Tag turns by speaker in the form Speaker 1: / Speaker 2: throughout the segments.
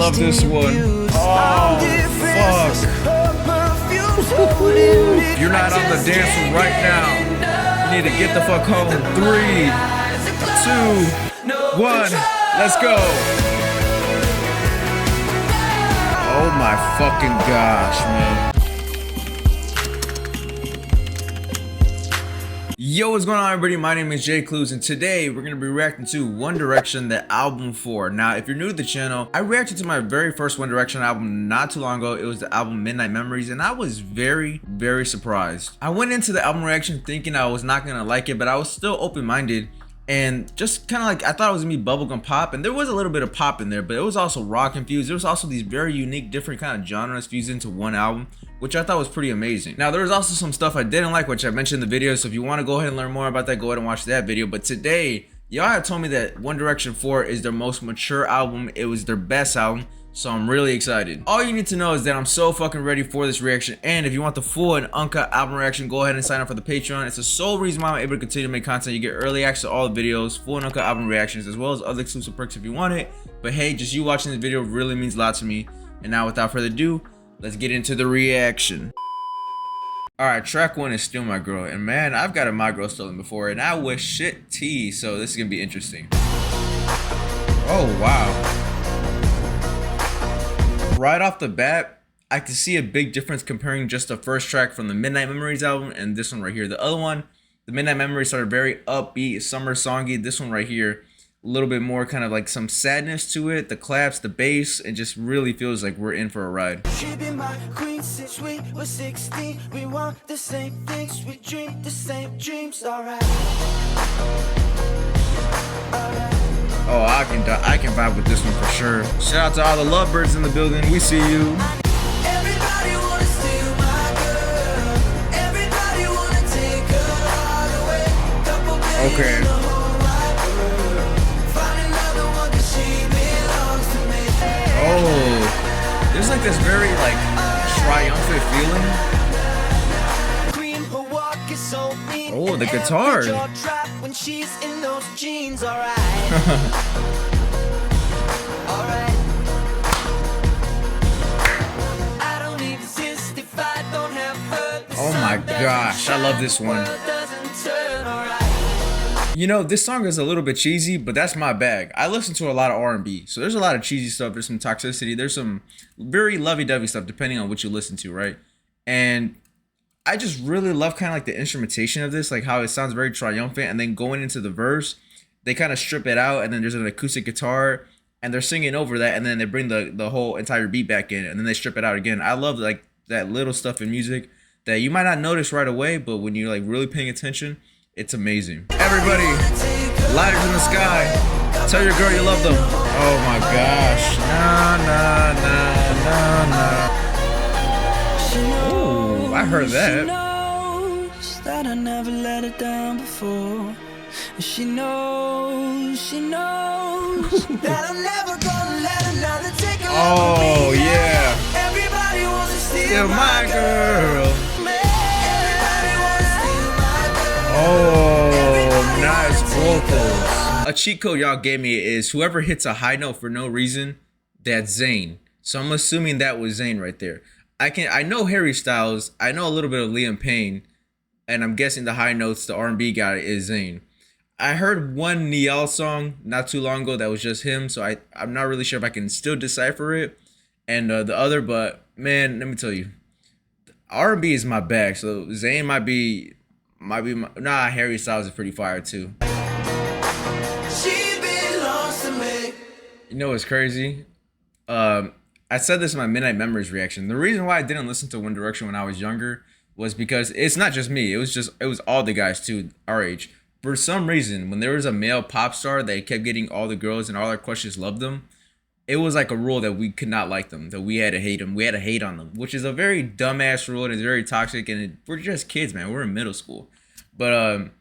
Speaker 1: love this one. Oh, fuck. If you're not on the dance floor right now, you need to get the fuck home. 3, 2, 1, let's go. Oh my fucking gosh, man. Yo, what's going on, everybody? My name is Jay Clues, and today we're going to be reacting to One Direction, the album 4. Now, if you're new to the channel, I reacted to my very first One Direction album not too long ago. It was the album Midnight Memories, and I was very surprised. I went into the album reaction thinking I was not going to like it, but I was still open-minded. And just kind of like, I thought it was gonna be bubblegum pop, and there was a little bit of pop in there, but it was also rock infused. There was also these very unique, different kind of genres fused into one album, which I thought was pretty amazing. Now, there was also some stuff I didn't like, which I mentioned in the video, so if you want to go ahead and learn more about that, go ahead and watch that video. But today, y'all had told me that One Direction 4 is their most mature album. It was their best album. So I'm really excited. All you need to know is that I'm so fucking ready for this reaction. And if you want the full and uncut album reaction, go ahead and sign up for the Patreon. It's the sole reason why I'm able to continue to make content. You get early access to all the videos, full and uncut album reactions, as well as other exclusive perks if you want it. But hey, just you watching this video really means a lot to me. And now without further ado, let's get into the reaction. Alright, track 1 is Still My Girl. And man, I've got a My Girl stolen before, and I was shit tea. So this is gonna be interesting. Oh wow. Right off the bat, I can see a big difference comparing just the first track from the Midnight Memories album and this one right here. The other one, the Midnight Memories, started very upbeat, summer songy. This one right here, a little bit more kind of like some sadness to it. The claps, the bass, it just really feels like we're in for a ride.
Speaker 2: She been my queen since we were 16. We want the same things, we dream the same dreams. Alright.
Speaker 1: Oh, I can vibe with this one for sure. Shout out to all the lovebirds in the building. We see you.
Speaker 2: Everybody wanna steal my girl. Everybody wanna take her heart away.
Speaker 1: Okay.
Speaker 2: In the whole wide world. Find another one 'cause she belongs to me.
Speaker 1: Oh, there's like this very like triumphant feeling.
Speaker 2: Queen, her walk is so mean.
Speaker 1: Oh, the guitar.
Speaker 2: When she's in those jeans, alright. Alright. I don't exist if I don't have her.
Speaker 1: Oh my gosh, I love this one. You know, this song is a little bit cheesy, but that's my bag. I listen to a lot of R&B, so there's a lot of cheesy stuff. There's some toxicity. There's some very lovey-dovey stuff, depending on what you listen to, right? And I just really love kind of like the instrumentation of this, like how it sounds very triumphant, and then going into the verse, they kind of strip it out, and then there's an acoustic guitar, and they're singing over that, and then they bring the whole entire beat back in, and then they strip it out again. I love like that little stuff in music that you might not notice right away, but when you're like really paying attention, it's amazing. Everybody, lighters in the sky. Tell your girl you love them. Oh my gosh. Nah, nah, nah, nah, nah. Ooh, I heard that.
Speaker 2: She knows that I never let her down before. She knows that I'm never gonna let another take her.
Speaker 1: Oh yeah.
Speaker 2: Everybody wants to
Speaker 1: Still my girl.
Speaker 2: Everybody wants to steal my girl.
Speaker 1: Oh, nice vocals. A cheat code y'all gave me is whoever hits a high note for no reason, that's Zayn. So I'm assuming that was Zayn right there. I know Harry Styles, I know a little bit of Liam Payne, and I'm guessing the high notes, the R&B guy is Zayn. I heard one Niall song not too long ago that was just him, so I'm not really sure if I can still decipher it, and the other, but man, let me tell you, R&B is my bag, so Zayn might be nah, Harry Styles is pretty fire too.
Speaker 2: She belongs to me.
Speaker 1: You know what's crazy? I said this in my Midnight Memories reaction. The reason why I didn't listen to One Direction when I was younger was because it's not just me. It was all the guys too, our age. For some reason, when there was a male pop star that kept getting all the girls and all our crushes loved them, it was like a rule that we could not like them, that we had to hate them. We had to hate on them, which is a very dumbass rule and it's very toxic. And we're just kids, man. We're in middle school. But I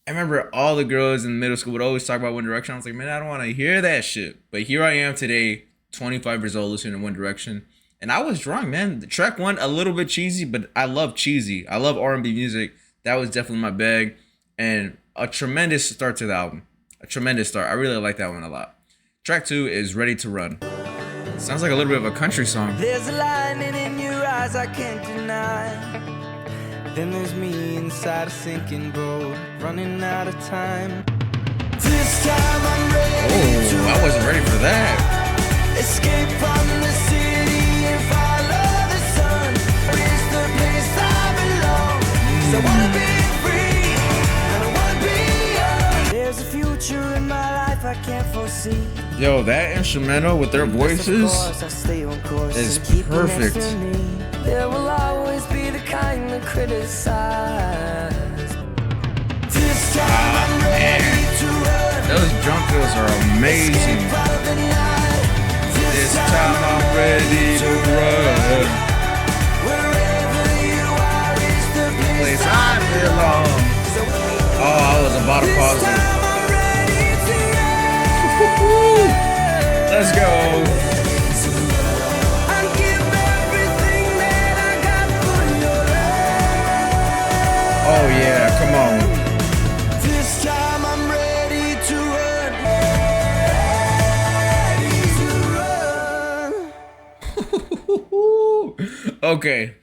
Speaker 1: remember all the girls in middle school would always talk about One Direction. I was like, man, I don't want to hear that shit. But here I am today, 25 years old, listening to One Direction, and I was wrong, man. The track 1 a little bit cheesy, but I love cheesy. I love R&B music. That was definitely my bag, and a tremendous start to the album. A tremendous start. I really like that one a lot. Track 2 is Ready to Run. Sounds like a little bit of a country song.
Speaker 2: There's a lightning in your eyes I can't deny. Then there's me inside a sinking boat, running out of time. This time I'm ready to
Speaker 1: I wasn't ready for that.
Speaker 2: escape from the city and follow the sun. It's the place I belong. 'Cause I wanna be free and I wanna be young. There's a future in my life I can't foresee.
Speaker 1: Yo, that instrumental with their voices is perfect.
Speaker 2: There will always be the kind that criticize. This time I'm ready to run.
Speaker 1: Those drum fills are amazing. This time I'm ready to run.
Speaker 2: Wherever you are is the
Speaker 1: Place I belong. Oh, I was about to pause it. Let's go. Oh yeah, come on.
Speaker 2: This time I'm ready to run.
Speaker 1: Okay.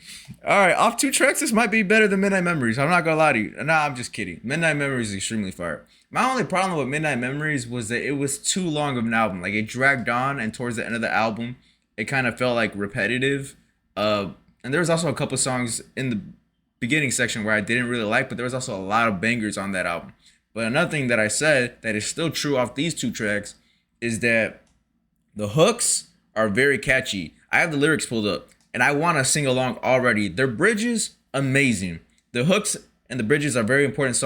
Speaker 1: Alright, off 2 tracks, this might be better than Midnight Memories. I'm not gonna lie to you. Nah, I'm just kidding. Midnight Memories is extremely fire. My only problem with Midnight Memories was that it was too long of an album. Like, it dragged on, and towards the end of the album, it kind of felt like repetitive. And there was also a couple songs in the beginning section where I didn't really like, but there was also a lot of bangers on that album. But another thing that I said that is still true off these 2 tracks is that the hooks are very catchy. I have the lyrics pulled up, and I want to sing along already. Their bridges, amazing. The hooks and the bridges are very important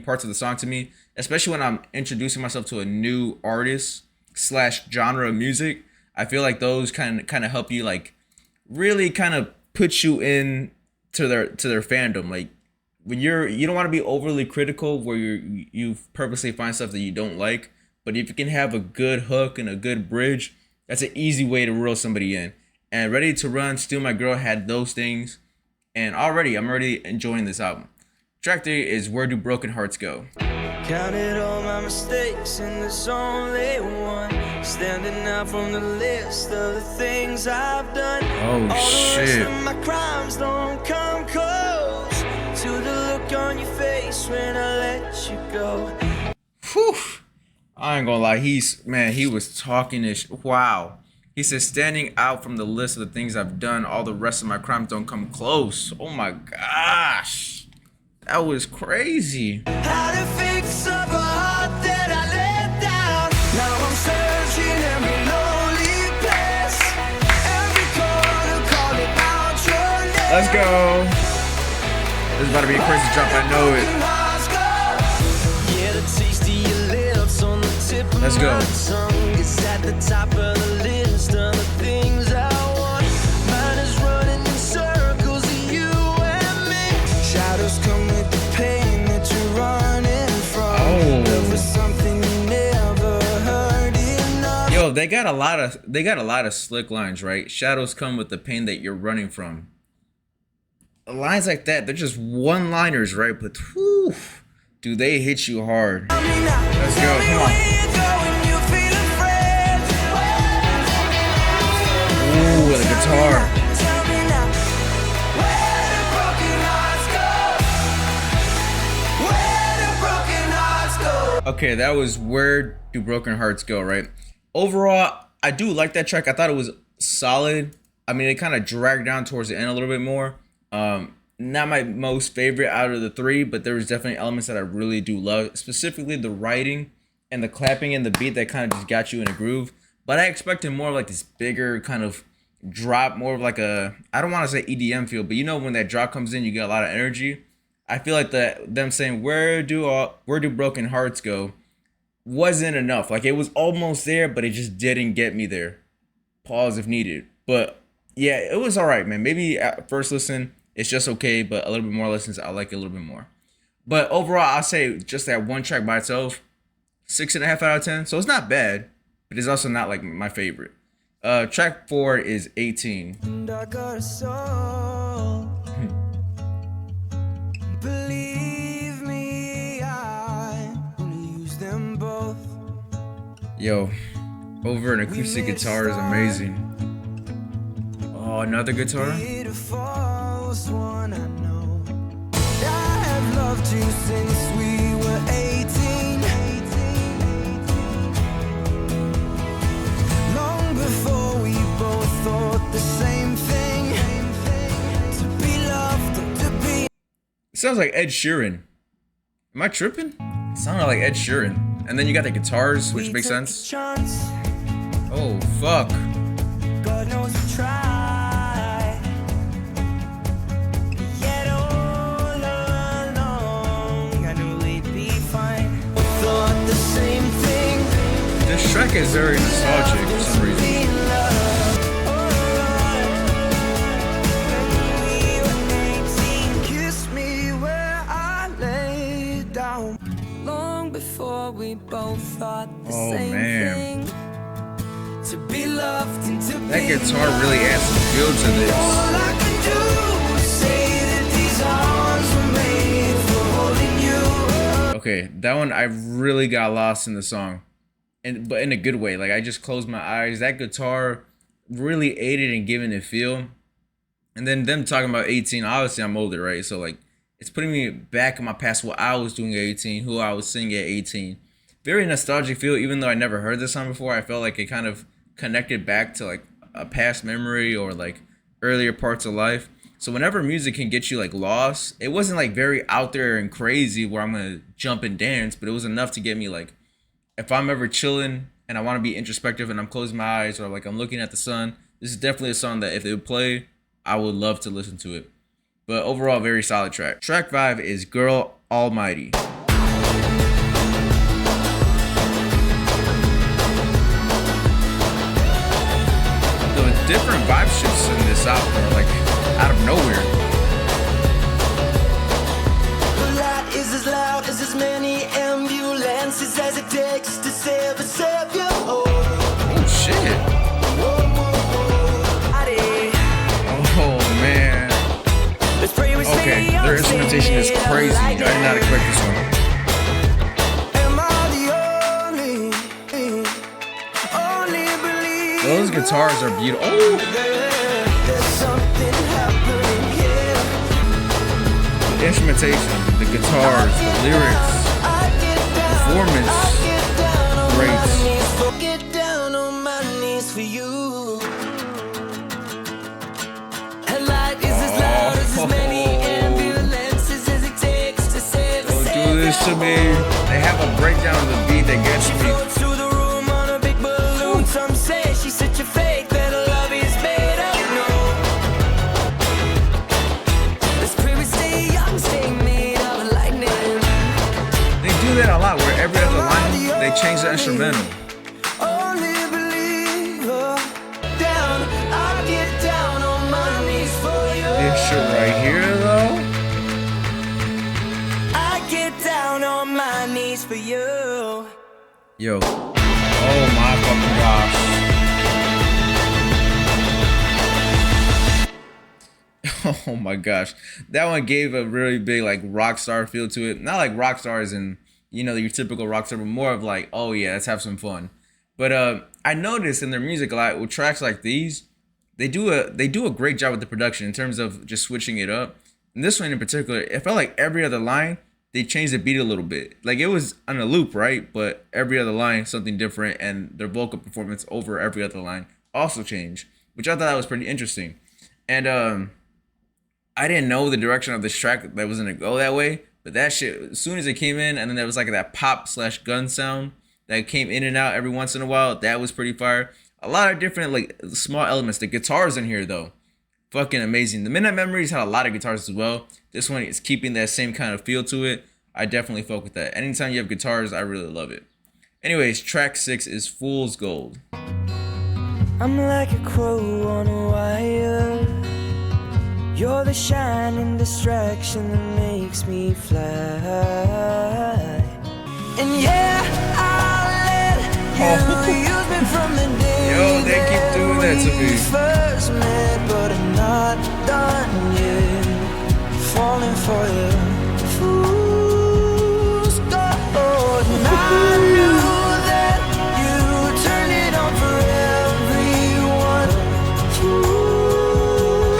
Speaker 1: parts of the song to me, especially when I'm introducing myself to a new artist / genre of music. I feel like those kind of help you, like, really kind of put you in to their fandom. Like, when you don't want to be overly critical where you purposely find stuff that you don't like, but if you can have a good hook and a good bridge, that's an easy way to reel somebody in. And Ready to Run, Steal My Girl had those things, and I'm already enjoying this album. Track 3 is Where Do Broken Hearts Go?
Speaker 2: Counted all my mistakes and there's only one standing out from the list of the things I've done.
Speaker 1: Oh
Speaker 2: all
Speaker 1: shit.
Speaker 2: The rest of my crimes don't come close to the look on your face when I let you go.
Speaker 1: Whew. I ain't gonna lie, he was talking this. Wow. He says, standing out from the list of the things I've done, all the rest of my crimes don't come close. Oh my gosh. That was crazy.
Speaker 2: How to fix up a heart that I let down. Now I'm searching every lonely place, every corner calling out your name.
Speaker 1: Let's go. This is about to be a crazy drop, I know it.
Speaker 2: Yeah, the taste of your lips on the tip of
Speaker 1: Let's go.
Speaker 2: my tongue is at the top of the list of the things I want. Mine is running in circles of you and me. Shadows come with the pain that you're running from. Love was something you never heard enough.
Speaker 1: Yo, they got a lot of slick lines, right? Shadows come with the pain that you're running from. Lines like that, they're just one-liners, right? But whew, do they hit you hard? Let's go, come on. Ooh, with the guitar. Okay, that was Where Do Broken Hearts Go, right? Overall, I do like that track. I thought it was solid. I mean, it kind of dragged down towards the end a little bit more. Not my most favorite out of the 3, but there was definitely elements that I really do love, specifically the writing and the clapping and the beat that kind of just got you in a groove. But I expected more of like this bigger kind of drop, more of like a, I don't want to say EDM feel, but you know when that drop comes in, you get a lot of energy. I feel like them saying where do broken hearts go wasn't enough. Like, it was almost there, but it just didn't get me there. Pause if needed. But yeah, it was all right, man. Maybe at first listen, it's just okay, but a little bit more listens, I like it a little bit more. But overall, I'll say just that one track by itself, 6.5 out of 10. So it's not bad, but it's also not like my favorite. Track 4 is 18.
Speaker 2: And I got a soul. Believe me, I only use them both.
Speaker 1: Yo, Over an acoustic guitar is amazing. Oh, another guitar?
Speaker 2: Beautiful's one I know. I have loved you since we were 18. Long before we both thought the same thing. To be loved and to be.
Speaker 1: It sounds like Ed Sheeran. Am I tripping? It sounded like Ed Sheeran. And then you got the guitars, which makes sense. Oh, fuck.
Speaker 2: God knows we tried. Yet all along, I knew we'd be fine. We thought the same thing.
Speaker 1: This track is very nostalgic for some reason.
Speaker 2: Kiss me where I lay down. Long before we both thought the same thing. To be loved and to
Speaker 1: that guitar really adds some feel to this.
Speaker 2: all I can do is say that these arms were made for holding you.
Speaker 1: Okay, that one I really got lost in the song, but in a good way. Like I just closed my eyes. That guitar really aided in giving it feel. And then them talking about 18. Obviously, I'm older, right? So like, it's putting me back in my past, what I was doing at 18, who I was singing at 18. Very nostalgic feel. Even though I never heard this song before, I felt like it kind of connected back to like a past memory or like earlier parts of life. So whenever music can get you like lost, it wasn't like very out there and crazy where I'm gonna jump and dance, but it was enough to get me like, if I'm ever chilling and I want to be introspective and I'm closing my eyes or like I'm looking at the sun, this is definitely a song that if it would play, I would love to listen to it. But overall, very solid track. Track 5 is Girl Almighty. Different vibe shifts in this album, like out of nowhere.
Speaker 2: The light is as loud as many ambulances as it takes to save a savior.
Speaker 1: Oh shit. Oh man. Okay, their instrumentation is crazy. I did not expect this one. Those guitars are beautiful. Oh! The instrumentation, the guitars, the lyrics, performance, great.
Speaker 2: Get down on my knees for you. Her light is as loud as many ambulances as it takes to save a
Speaker 1: Don't do this to me. They have a breakdown of the beat that gets me.
Speaker 2: Some say she's such a fake that her love is made up. No, let's pray we stay young, stay made of lightning.
Speaker 1: They do that a lot, where every other line they change the instrumental.
Speaker 2: Only believer. Down, I get down on my knees for you.
Speaker 1: This shit right here, though.
Speaker 2: I get down on my knees for you.
Speaker 1: Yo. Oh my fucking gosh. Oh my gosh. That one gave a really big like rock star feel to it. Not like rock stars and your typical rock star, but more of like, oh yeah, let's have some fun. But I noticed in their music a lot with tracks like these, they do a great job with the production in terms of just switching it up. And this one in particular, it felt like every other line they changed the beat a little bit. Like it was on a loop, right? But every other line, something different, and their vocal performance over every other line also changed, which I thought that was pretty interesting. And I didn't know the direction of this track that was gonna go that way, but that shit, as soon as it came in, and then there was like that pop/gun sound that came in and out every once in a while, that was pretty fire. A lot of different like small elements. The guitars in here though, fucking amazing. The Midnight Memories had a lot of guitars as well. This one is keeping that same kind of feel to it. I definitely fuck with that. Anytime you have guitars, I really love it. Anyways, track 6 is Fool's Gold.
Speaker 2: I'm like a crow on a wire. You're the shining distraction that makes me fly. And yeah, I'll let you use me from the day.
Speaker 1: Yo, they keep doing that to me.
Speaker 2: First met, but I'm not done yet. Falling for you, fool's gold. And I knew that you turned it on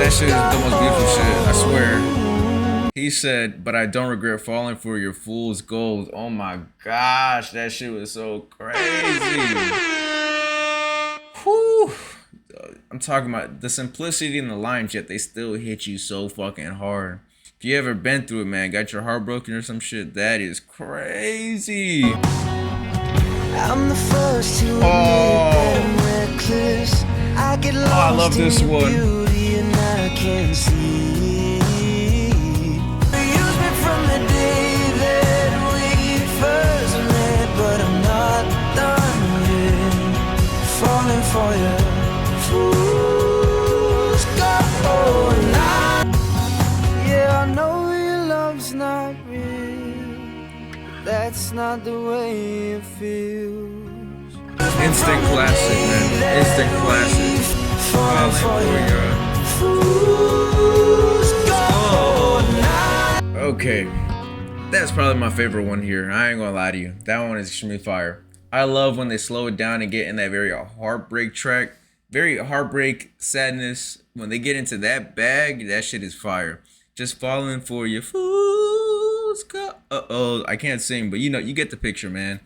Speaker 1: That shit is the most beautiful shit, I swear. He said, but I don't regret falling for your fool's gold. Oh my gosh, that shit was so crazy. Whew. I'm talking about the simplicity in the lines, yet they still hit you so fucking hard. If you ever been through it, man, got your heart broken or some shit, that is crazy.
Speaker 2: I'm the first to admit that I'm reckless. I get lost
Speaker 1: I love this
Speaker 2: in your
Speaker 1: one.
Speaker 2: beauty and I can see. You used me from the day that we first met, but I'm not done yet. Falling for you, fools go now. Yeah, I know your love's not real. That's not the way it feels.
Speaker 1: Instant classic, man. Instant classic. Okay, that's probably my favorite one here. I ain't gonna lie to you. That one is extremely fire. I love when they slow it down and get in that very heartbreak track. Very heartbreak, sadness. When they get into that bag, that shit is fire. Just falling for your fools. Uh-oh, I can't sing, but you know, you get the picture, man.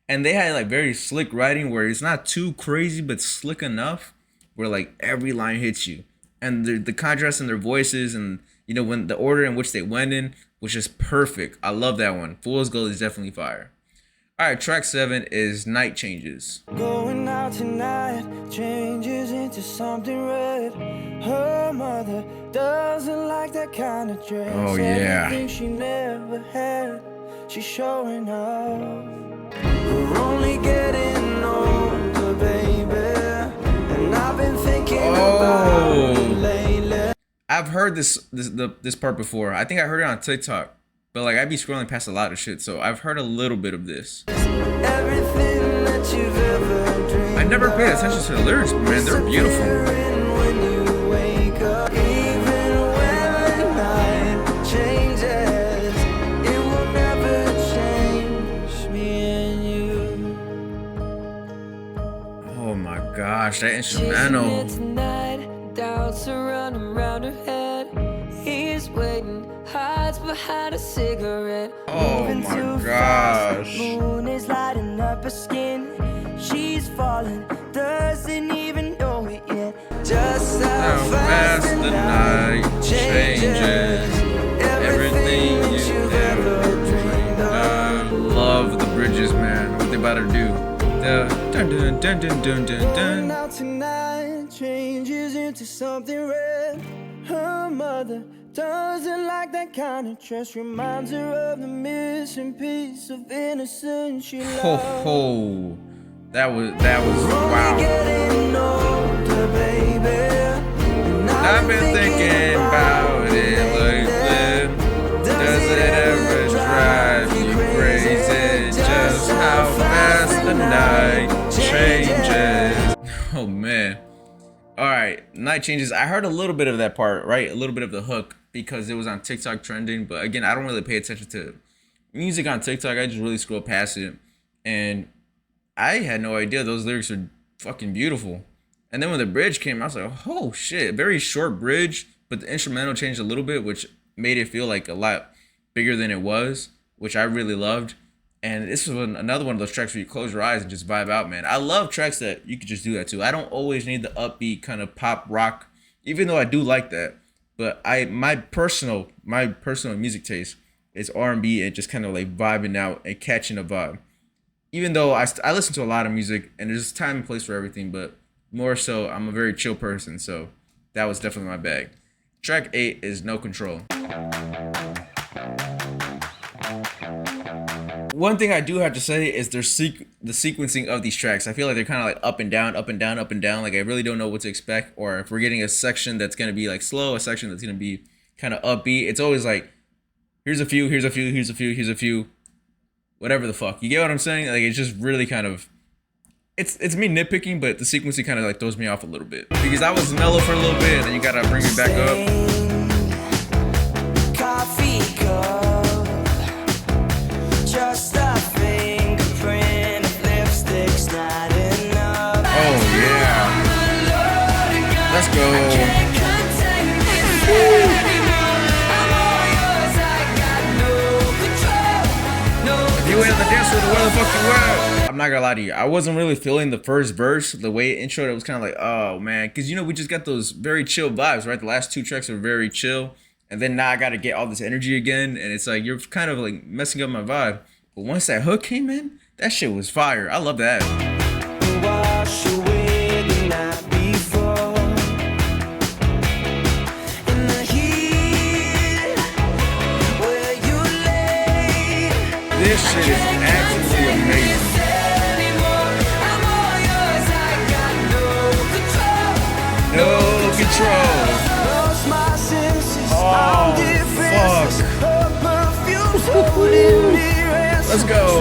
Speaker 1: And they had like very slick writing where it's not too crazy, but slick enough where like every line hits you. And the contrast in their voices and, you know, when the order in which they went in was just perfect. I love that one. Fool's Gold is definitely fire. All right, track 7 is Night Changes.
Speaker 2: Going out tonight changes into something red. Her mother doesn't like that kind of dress.
Speaker 1: Oh, yeah.
Speaker 2: Everything she never had, she's showing off. We're only getting older, baby, and I've been thinking about it lately.
Speaker 1: I've heard this part before. I think I heard it on TikTok, but like I be scrolling past a lot of shit, so I've heard a little bit of this.
Speaker 2: Everything that you've ever dreamed.
Speaker 1: I never paid attention to the lyrics, but man, they're beautiful.
Speaker 2: When you wake up, even when the night changes, it will never change me and you.
Speaker 1: Oh my gosh, that instrumental.
Speaker 3: Tonight, doubts are running around her head. He's waiting, hides behind a cigarette.
Speaker 1: Oh
Speaker 2: Moving
Speaker 1: my
Speaker 2: too
Speaker 1: gosh.
Speaker 2: fast, moon is lighting up her skin. She's falling, doesn't even know it yet. Just
Speaker 1: How fast the night changes. Everything you've ever dreamed of. Love the bridges, man. What they about to do? Dun dun dun dun dun dun
Speaker 2: Going
Speaker 1: dun.
Speaker 2: out tonight changes into something red. Her mother doesn't like that kind of dress. Reminds her of the missing piece of innocence she
Speaker 1: Ho
Speaker 2: lost.
Speaker 1: ho. That was wow.
Speaker 2: Getting older, baby, and
Speaker 1: I've been thinking about it lately. Does it ever drive you crazy? Just how fast the night changes. Oh man. Alright, Night Changes. I heard a little bit of that part, right? A little bit of the hook because it was on TikTok trending. But again, I don't really pay attention to music on TikTok. I just really scroll past it. And I had no idea those lyrics are fucking beautiful. And then when the bridge came, I was like, oh shit. Very short bridge, but the instrumental changed a little bit, which made it feel like a lot bigger than it was, which I really loved. And this was another one of those tracks where you close your eyes and just vibe out, man. I love tracks that you could just do that to. I don't always need the upbeat kind of pop rock, even though I do like that. But my personal music taste is R&B and just kind of like vibing out and catching a vibe. Even though I listen to a lot of music and there's time and place for everything, but more so I'm a very chill person, so that was definitely my bag. Track 8 is No Control. One thing I do have to say is the sequencing of these tracks. I feel like they're kind of like up and down, up and down, up and down. Like I really don't know what to expect, or if we're getting a section that's gonna be like slow, a section that's gonna be kind of upbeat. It's always like here's a few, here's a few, here's a few, here's a few, whatever the fuck. You get what I'm saying? Like it's just really kind of it's me nitpicking, but the sequencing kind of like throws me off a little bit because I was mellow for a little bit, and then you gotta bring me back up.
Speaker 2: Coffee cup, just a fingerprint of lipstick's not enough.
Speaker 1: Oh yeah, let's go. Dance with the where the fuck you at? I'm not gonna lie to you, I wasn't really feeling the first verse, the way it introed. It was kind of like, oh man, because you know we just got those very chill vibes, right? The last two tracks were very chill, and then now I gotta get all this energy again, and it's like you're kind of like messing up my vibe. But once that hook came in, that shit was fire. I love that.
Speaker 2: Wash away the night before. In the heat where you lay.
Speaker 1: This shit is absolutely amazing. No control.
Speaker 2: Lost my senses.
Speaker 1: Oh, fuck. Let's go.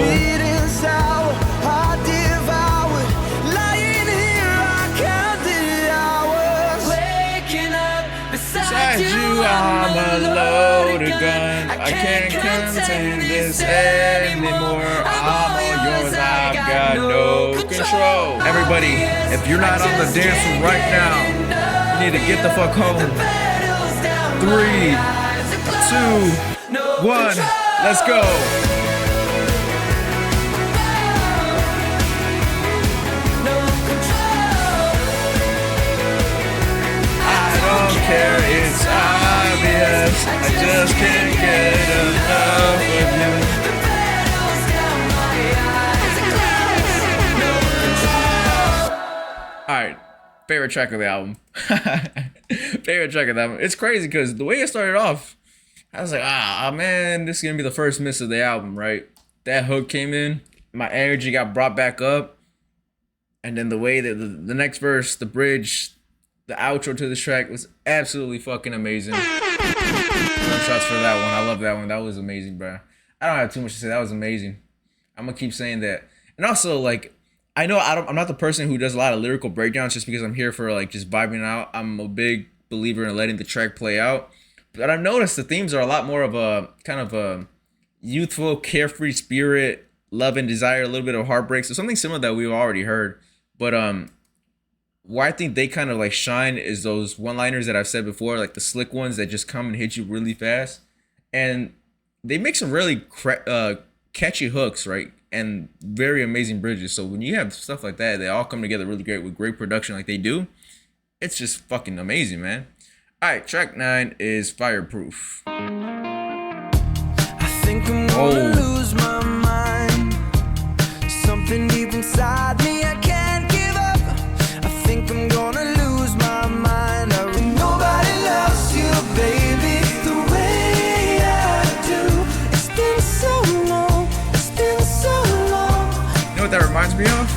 Speaker 1: Beside you, I'm a loaded gun. I can't contain this anymore. I'm all yours, I've got no control. Everybody, if you're not on the dance floor right now, you need to get the fuck home. 3, 2, 1, let's go. Care, it's obvious. I just can't get enough of you. Alright, favorite track of the album. Favorite track of the album. It's crazy because the way it started off, I was like, man, this is gonna be the first miss of the album, right? That hook came in, my energy got brought back up, and then the way that the next verse, the bridge, the outro to this track was absolutely fucking amazing. Some shots for that one. I love that one. That was amazing, bro. I don't have too much to say. That was amazing. I'm gonna keep saying that. And also, like, I know I'm not the person who does a lot of lyrical breakdowns just because I'm here for like just vibing out. I'm a big believer in letting the track play out. But I've noticed the themes are a lot more of a kind of a youthful, carefree spirit, love and desire, a little bit of heartbreak. So something similar that we've already heard. But why I think they kind of like shine is those one-liners that I've said before, like the slick ones that just come and hit you really fast, and they make some really catchy hooks, right? And very amazing bridges. So when you have stuff like that, they all come together really great with great production like they do. It's just fucking amazing, man. All right, track 9 is Fireproof.
Speaker 2: I think I'm gonna lose my mind. Something deep inside me I can't give up. I think I'm gonna lose my mind. Nobody loves you, baby, the way I do. It's been so long, it's been so long.
Speaker 1: You know what that reminds me of?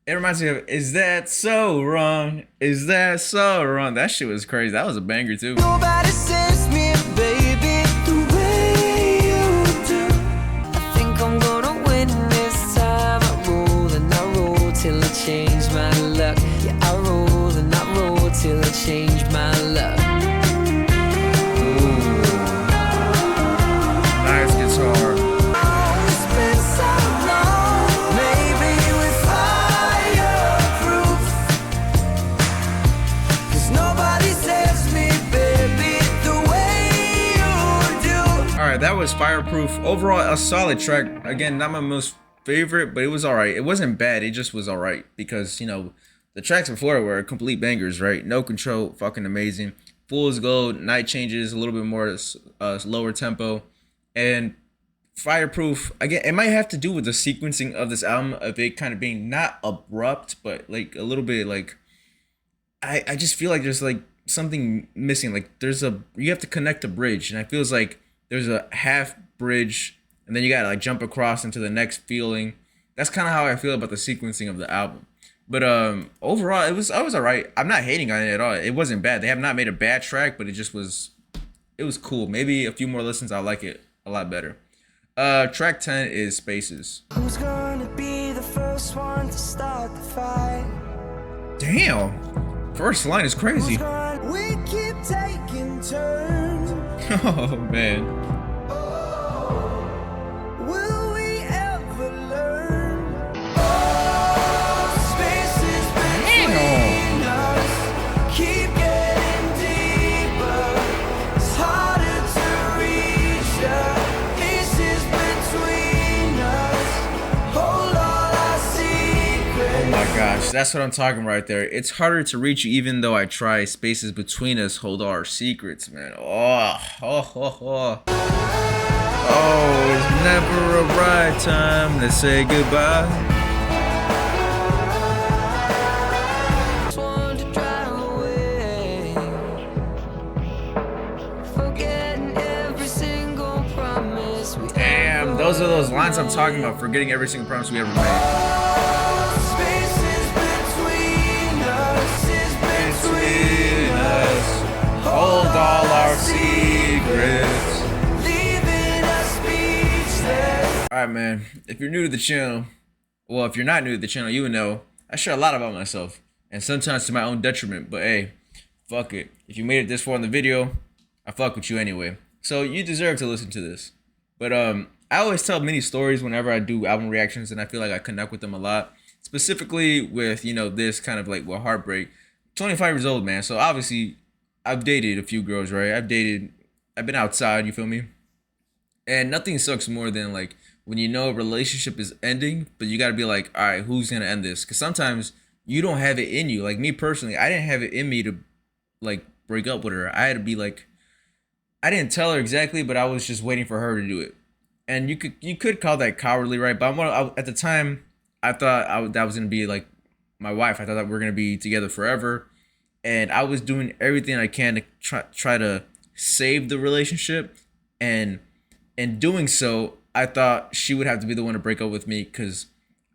Speaker 1: It reminds me of Is That So Wrong? Is That So Wrong? That shit was crazy. That was a banger too.
Speaker 2: Nobody says me, baby, the way you do.
Speaker 3: I think I'm gonna win this time. I roll and I roll till I change my luck. Yeah, I roll and I roll till I change my luck.
Speaker 1: Nice guitar.
Speaker 2: It's been so long, maybe we're fireproof. 'Cause nobody says me, baby, the way you do.
Speaker 1: All right, that was Fireproof. Overall, a solid track. Again, not my most favorite, but it was all right. It wasn't bad. It just was all right because, you know, the tracks before were complete bangers, right? No Control, fucking amazing. Fool's Gold, Night Changes, a little bit more lower tempo. And Fireproof, again, it might have to do with the sequencing of this album, of it kind of being not abrupt, but like a little bit like, I just feel like there's like something missing. Like you have to connect a bridge, and it feels like there's a half bridge, and then you gotta like jump across into the next feeling. That's kind of how I feel about the sequencing of the album. But overall, I was alright. I'm not hating on it at all. It wasn't bad. They have not made a bad track, but it was cool. Maybe a few more listens, I'll like it a lot better. Track 10 is Spaces.
Speaker 2: Who's gonna be the first one to start the fight?
Speaker 1: Damn, first line is crazy.
Speaker 2: We keep taking turns.
Speaker 1: Oh man.
Speaker 2: Will we ever learn? Oh, spaces between us keep getting deeper. It's harder to reach the pieces between us.
Speaker 1: gosh, that's what I'm talking right there. It's harder to reach you even though I try. Spaces between us hold all our secrets, man. Oh, it's never a right time to say goodbye.
Speaker 3: Just want to drive away, forgetting every single promise we
Speaker 1: Damn, those are those lines I'm talking about. Forgetting every single promise we ever made.
Speaker 2: Spaces between us is
Speaker 1: Between us, hold all our secrets.
Speaker 2: leaving us speechless.
Speaker 1: Alright, man, if you're new to the channel, well, if you're not new to the channel, you would know I share a lot about myself, and sometimes to my own detriment, but hey, fuck it. If you made it this far in the video, I fuck with you anyway. So you deserve to listen to this. But I always tell many stories whenever I do album reactions, and I feel like I connect with them a lot. Specifically with, you know, this kind of like with heartbreak. 25 years old, man. So obviously I've dated a few girls, right? I've been outside, you feel me? And nothing sucks more than like when you know a relationship is ending, but you gotta be like, all right, who's gonna end this? Because sometimes you don't have it in you. Like me personally, I didn't have it in me to like break up with her. I had to be like, I didn't tell her exactly, but I was just waiting for her to do it. And you could call that cowardly, right? But at the time, I thought that was gonna be like my wife. I thought that we were gonna be together forever, and I was doing everything I can to try to save the relationship. And in doing so, I thought she would have to be the one to break up with me because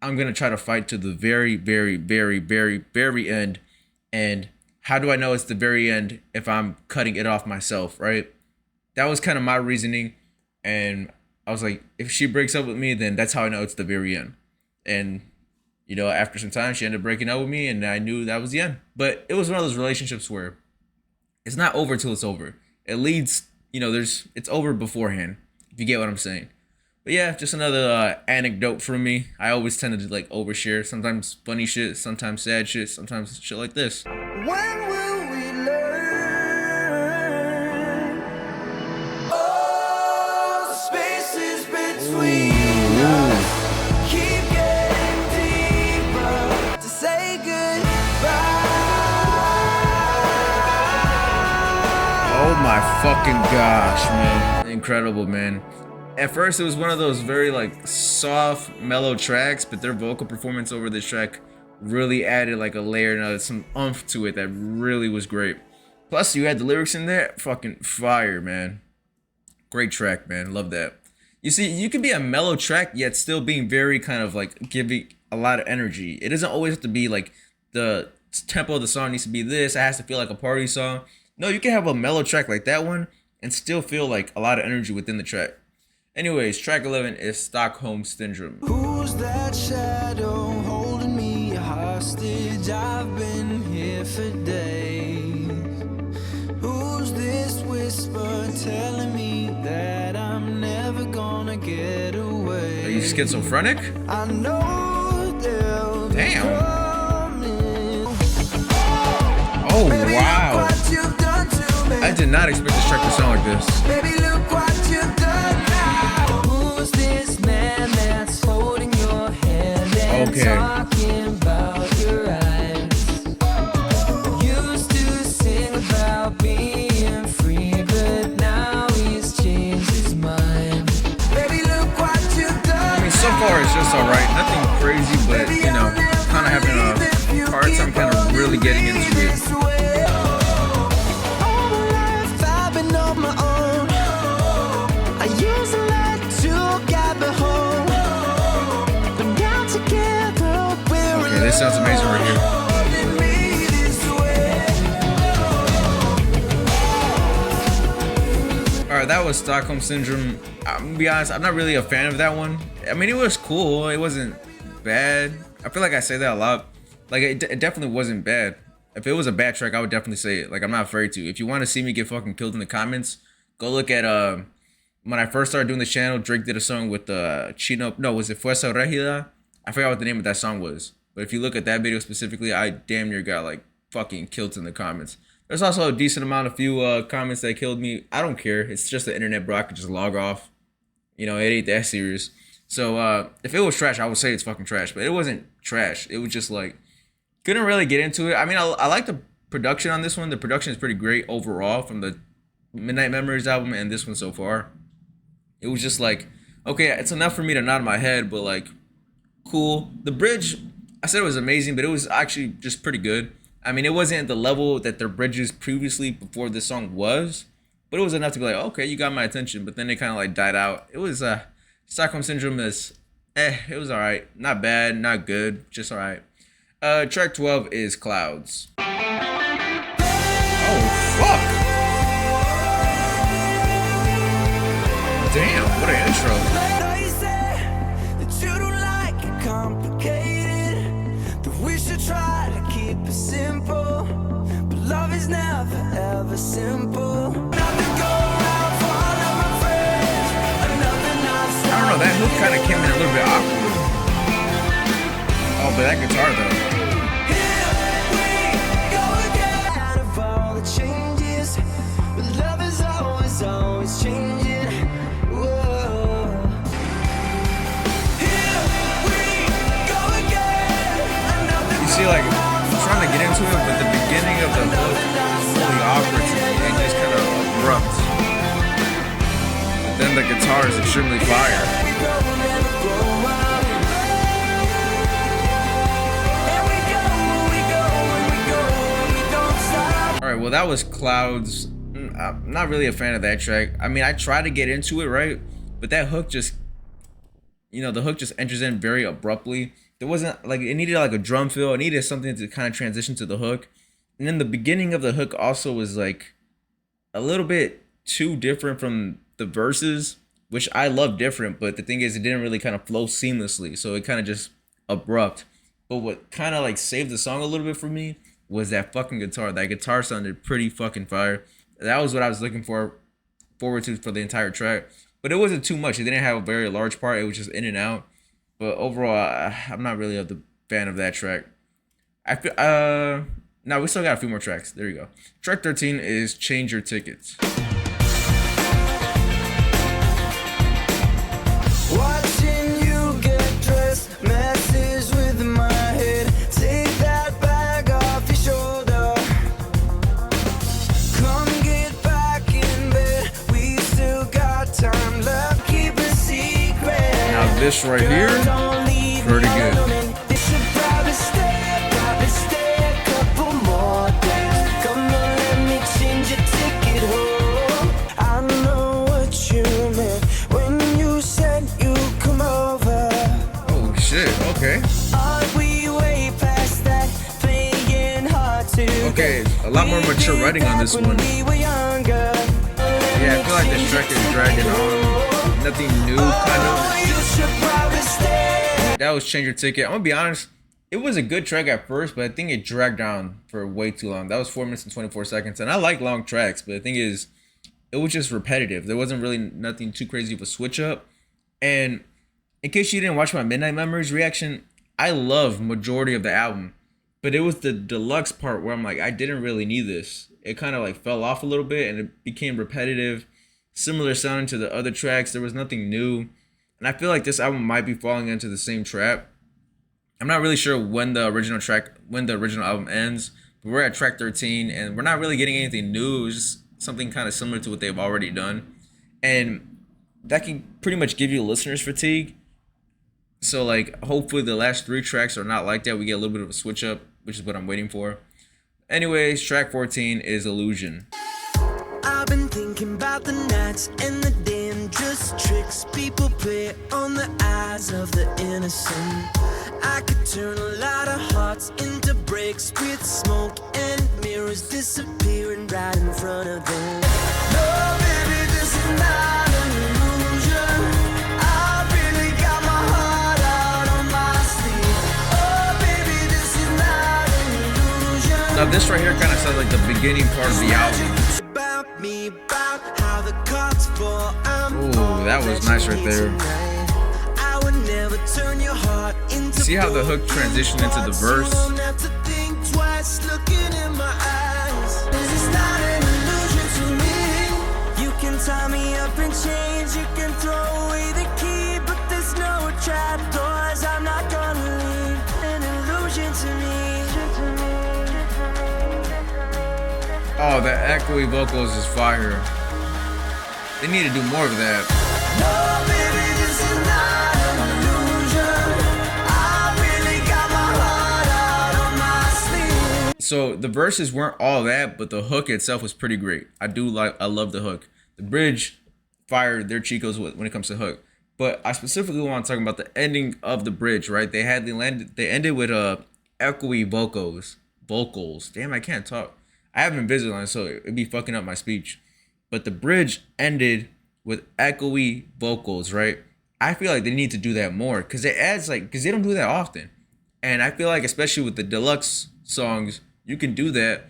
Speaker 1: I'm gonna try to fight to the very, very, very, very, very end. And how do I know it's the very end if I'm cutting it off myself, right? That was kind of my reasoning, and I was like, if she breaks up with me, then that's how I know it's the very end. And, you know, after some time, she ended up breaking up with me, and I knew that was the end. But it was one of those relationships where it's not over till it's over. It leads, you know, it's over beforehand, if you get what I'm saying. But yeah, just another anecdote from me. I always tend to like overshare. Sometimes funny shit, sometimes sad shit, sometimes shit like this.
Speaker 2: When will we learn? Oh, spaces between us keep getting deeper to say goodbye.
Speaker 1: Oh my fucking gosh, man. Incredible, man. At first, it was one of those very like soft, mellow tracks, but their vocal performance over this track really added like a layer and some oomph to it that really was great. Plus, you had the lyrics in there, fucking fire, man. Great track, man. Love that. You see, you can be a mellow track yet still being very kind of like giving a lot of energy. It doesn't always have to be like the tempo of the song needs to be this. It has to feel like a party song. No, you can have a mellow track like that one and still feel like a lot of energy within the track. Anyways, track 11 is Stockholm Syndrome.
Speaker 2: Who's that shadow holding me hostage? I've been here for days. Who's this whisper telling me that I'm never gonna get away?
Speaker 1: Are you schizophrenic?
Speaker 2: I know they'll be
Speaker 1: Damn.
Speaker 2: coming.
Speaker 1: Oh,
Speaker 2: Baby,
Speaker 1: wow.
Speaker 2: look what you've done to me.
Speaker 1: I did not expect this track to sound like this.
Speaker 2: Baby, look what you've done now.
Speaker 3: Who's this man that's holding your hand and
Speaker 1: Okay.
Speaker 3: talking about your eyes? Used to sing about being free, but now he's changed his mind.
Speaker 2: Baby, look what you've done.
Speaker 1: I mean, so far it's just alright. Nothing crazy, but, you know, kind of having a hard time kind of really getting into it. Okay, this sounds amazing right here. Alright, that was Stockholm Syndrome. I'm gonna be honest, I'm not really a fan of that one. I mean, it was cool. It wasn't bad. I feel like I say that a lot. Like, it definitely wasn't bad. If it was a bad track, I would definitely say it. Like, I'm not afraid to. If you want to see me get fucking killed in the comments, go look at, when I first started doing this channel, Drake did a song with, Chino, no, was it Fuerza Regida? I forgot what the name of that song was. But if you look at that video specifically, I damn near got, like, fucking killed in the comments. There's also a decent amount of few comments that killed me. I don't care. It's just the internet, bro. I could just log off. You know, it ain't that serious. So if it was trash, I would say it's fucking trash. But it wasn't trash. It was just like, Couldn't really get into it. I mean, I like the production on this one. The production is pretty great overall from the Midnight Memories album and this one so far. It was just like, okay, it's enough for me to nod my head, but like, cool. The bridge, I said it was amazing, but it was actually just pretty good. I mean, it wasn't at the level that their bridges previously before this song was, but it was enough to be like, okay, you got my attention. But then it kind of like died out. It was Stockholm Syndrome is, it was all right. Not bad, not good, just all right. Track 12 is Clouds. Oh, fuck. Damn, what an intro.
Speaker 2: Try to keep it simple, but love is never ever simple. Nothing go around for all of my friends.
Speaker 1: I don't know, that hook kind of came in a little bit awkward. Oh, but that guitar though.
Speaker 2: Here we go again. Out of all the changes, but love is always, always changing. Whoa. Here we go again.
Speaker 1: See, like, I'm trying to get into it, but the beginning of the hook is really awkward to me and just kind of abrupt. But then the guitar is extremely fire. Alright, well, that was Clouds. I'm not really a fan of that track. I mean, I try to get into it, right? But that hook just, you know, the hook just enters in very abruptly. There wasn't like, it needed like a drum fill. It needed something to kind of transition to the hook. And then the beginning of the hook also was like a little bit too different from the verses, which I love different. But the thing is, it didn't really kind of flow seamlessly. So it kind of just abrupt. But what kind of like saved the song a little bit for me was that fucking guitar. That guitar sounded pretty fucking fire. That was what I was looking forward to for the entire track. But it wasn't too much. It didn't have a very large part. It was just in and out. But overall, I'm not really a fan of that track. No, we still got a few more tracks. There you go. Track 13 is Change Your Tickets.
Speaker 2: Watching you get dressed, messes with my head. Take that bag off your shoulder. Come get back in bed. We still got time left. Keep a secret.
Speaker 1: Now this right here, pretty good. Oh shit, okay. Okay, a lot more mature writing on this one. Yeah, I feel like this track is dragging on. Nothing new, kind of. That was Change Your Ticket. I'm gonna be honest, it was a good track at first, but I think it dragged on for way too long. That was 4 minutes and 24 seconds, and I like long tracks, but the thing is, it was just repetitive. There wasn't really nothing too crazy of a switch up. And in case you didn't watch my Midnight Memories reaction, I love majority of the album, but it was the deluxe part where I'm like, I didn't really need this. It kind of like fell off a little bit, and it became repetitive, similar sounding to the other tracks. There was nothing new. And I feel like this album might be falling into the same trap. I'm not really sure when the original album ends, but we're at track 13 and we're not really getting anything new. It was just something kind of similar to what they've already done. And that can pretty much give you listener's fatigue. So like, hopefully the last 3 tracks are not like that. We get a little bit of a switch up, which is what I'm waiting for. Anyways, track 14 is Illusion.
Speaker 2: I've been thinking about the nights and the dangerous tricks people play on the eyes of the innocent. I could turn a lot of hearts into breaks with smoke and mirrors disappearing right in front of them. No, baby, this is not an illusion. I really got my heart out on my sleeve. Oh, baby, this is not an illusion.
Speaker 1: Now this right here kind of sounds like the beginning part of the album. Ooh, that was nice right there. See how the hook transitioned into the verse?
Speaker 2: You can tie me up in chains, you can throw away the key, but there's no trap doors. I'm not gonna leave an illusion to me.
Speaker 1: Oh, the echoey vocals is fire. They need to do more of that.
Speaker 2: No, baby, this is not an illusion. I really got my heart out on my sleeve.
Speaker 1: So the verses weren't all that, but the hook itself was pretty great. I love the hook. The bridge, fire, they're Chicos when it comes to hook. But I specifically want to talk about the ending of the bridge, right? They ended with echoey vocals. Damn, I can't talk. I haven't been Invisalign, so it'd be fucking up my speech. But the bridge ended with echoey vocals, right? I feel like they need to do that more because it adds because they don't do that often. And I feel like especially with the deluxe songs, you can do that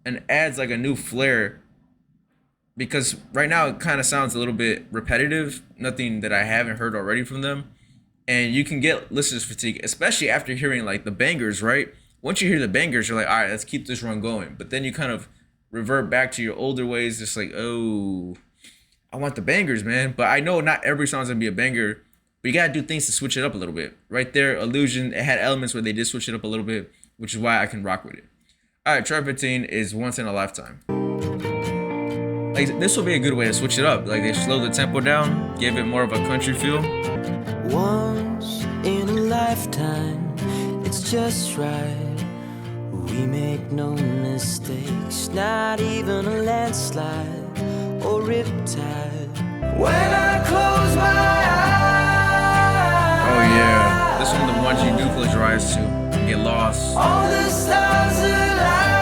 Speaker 1: and adds like a new flair. Because right now it kind of sounds a little bit repetitive, nothing that I haven't heard already from them. And you can get listeners fatigue, especially after hearing like the bangers, right? Once you hear the bangers, you're like, all right, let's keep this run going. But then you kind of revert back to your older ways, just like, oh, I want the bangers, man. But I know not every song's gonna be a banger, but you gotta do things to switch it up a little bit. Right there, Illusion, it had elements where they did switch it up a little bit, which is why I can rock with it. All right, track 15 is Once in a Lifetime. Like, this will be a good way to switch it up. Like, they slowed the tempo down, gave it more of a country feel.
Speaker 3: Once in a lifetime, it's just right. We make no mistakes, not even a landslide or riptide. When I close my eyes,
Speaker 1: Oh yeah, this one the ones you do close your eyes to and get lost.
Speaker 3: all the stars align.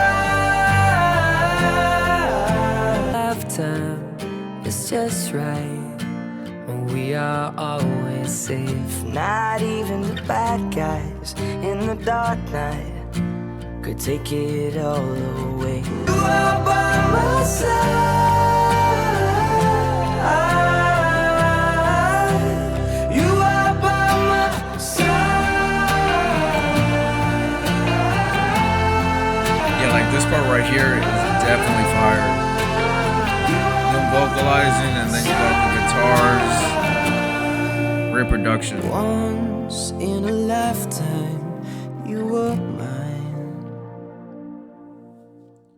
Speaker 3: Lifetime, it's just right. We are always safe. Not even the bad guys in the dark night could take it all away. You are by my side. You are by my side.
Speaker 1: Yeah, like this part right here is definitely fire. Them vocalizing and then you got the guitars. Great production.
Speaker 3: Once in a lifetime, you were mine.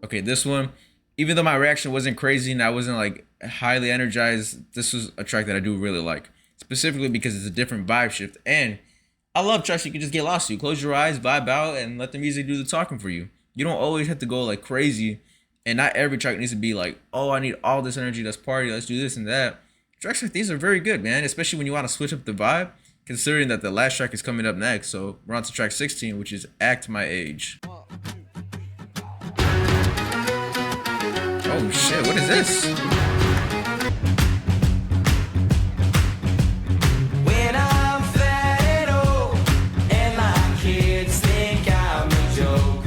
Speaker 1: Okay, this one, even though my reaction wasn't crazy and I wasn't like highly energized, this was a track that I do really like. Specifically because it's a different vibe shift. And I love tracks you can just get lost to. Close your eyes, vibe out, and let the music do the talking for you. You don't always have to go like crazy. And not every track needs to be like, oh, I need all this energy, let's party, let's do this and that. Tracks like these are very good, man, especially when you want to switch up the vibe, considering that the last track is coming up next. So we're on to track 16, which is Act My Age. Oh shit, what is this?
Speaker 3: When I'm fat and old, and my kids think I'm a joke,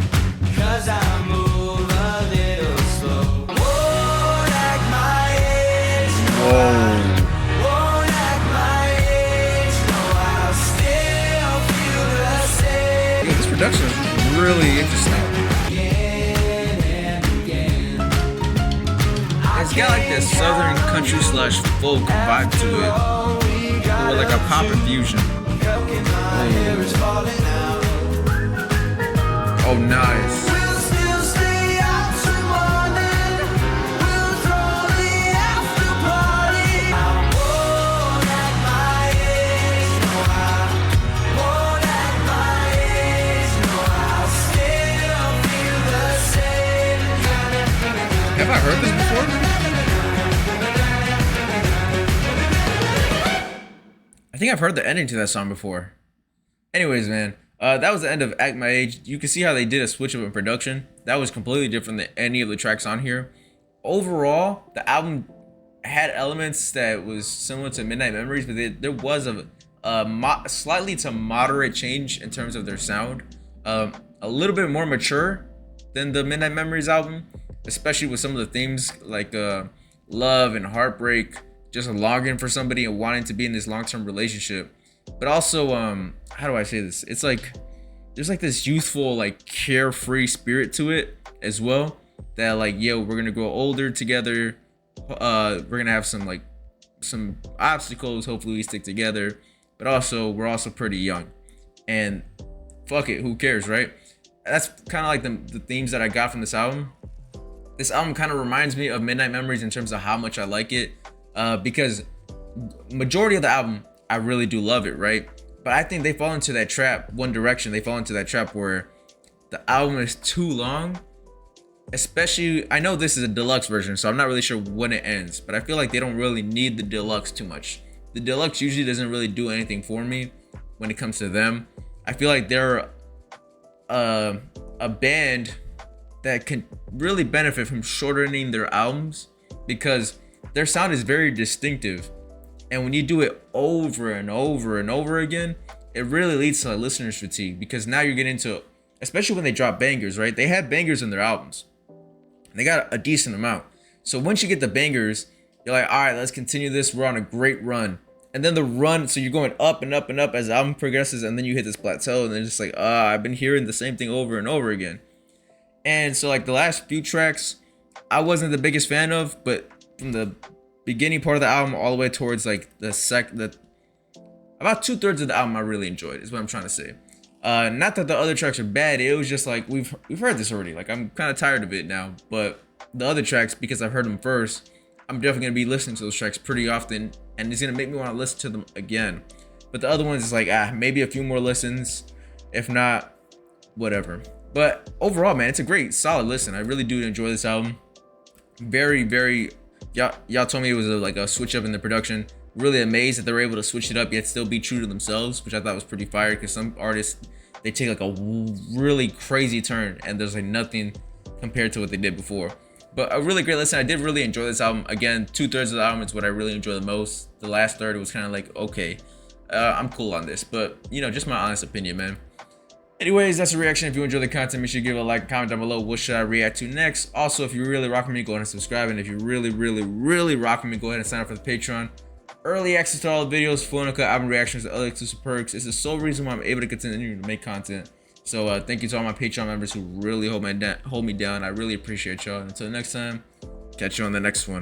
Speaker 3: 'cause I move a little slow. Won't act my age, won't act my age, no, I'll still feel the same.
Speaker 1: Yo, this production is really interesting. It's got like this southern country / folk vibe to it, with like a pop infusion. Oh, nice.
Speaker 3: We'll still stay out till morning. We'll throw the after party. I won't act my age, no, I won't act my age, no, I'll still feel the same.
Speaker 1: Have I heard this before? I think I've heard the ending to that song before. Anyways, man, that was the end of Act My Age. You can see how they did a switch up in production. That was completely different than any of the tracks on here. Overall, the album had elements that was similar to Midnight Memories, but there was a slightly to moderate change in terms of their sound. A little bit more mature than the Midnight Memories album, especially with some of the themes like love and heartbreak, just longing for somebody and wanting to be in this long-term relationship. But also, how do I say this? It's like there's like this youthful, like carefree spirit to it as well. That like, yo, we're gonna grow older together. We're gonna have some obstacles. Hopefully, we stick together. But also, we're also pretty young, and fuck it, who cares, right? That's kind of like the themes that I got from this album. This album kind of reminds me of Midnight Memories in terms of how much I like it, because majority of the album I really do love it, right? But I think they fall into that trap, One Direction, they fall into that trap where the album is too long. Especially, I know this is a deluxe version, so I'm not really sure when it ends, but I feel like they don't really need the deluxe too much. The deluxe usually doesn't really do anything for me when it comes to them. I feel like they're a band that can really benefit from shortening their albums, because their sound is very distinctive, and when you do it over and over and over again, it really leads to listener's fatigue, because now you're getting to, especially when they drop bangers, right? They have bangers in their albums. They got a decent amount. So once you get the bangers, you're like, all right, let's continue this. We're on a great run. And then the run, so you're going up and up and up as the album progresses, and then you hit this plateau, and then it's just like, I've been hearing the same thing over and over again. And so like the last few tracks, I wasn't the biggest fan of, but from the beginning part of the album all the way towards like about 2/3 of the album I really enjoyed, is what I'm trying to say. Not that the other tracks are bad, it was just like we've heard this already. Like I'm kind of tired of it now. But the other tracks, because I've heard them first, I'm definitely gonna be listening to those tracks pretty often, and it's gonna make me want to listen to them again. But the other ones is like maybe a few more listens, if not, whatever. But overall, man, it's a great solid listen. I really do enjoy this album. Very, very, y'all told me it was like a switch up in the production. Really amazed that they were able to switch it up yet still be true to themselves, which I thought was pretty fire, because some artists, they take like a really crazy turn and there's like nothing compared to what they did before. But a really great listen. I did really enjoy this album. Again, 2/3 of the album is what I really enjoy the most. The last third, it was kind of like, okay, I'm cool on this, but you know, just my honest opinion, man. Anyways, that's a reaction. If you enjoy the content, make sure you give it a like, comment down below. What should I react to next? Also, if you really rock with me, go ahead and subscribe. And if you really, really, really rock with me, go ahead and sign up for the Patreon. Early access to all the videos, full uncut album reactions, and other exclusive perks. It's the sole reason why I'm able to continue to make content. So thank you to all my Patreon members who really hold me down. I really appreciate y'all. Until next time, catch you on the next one.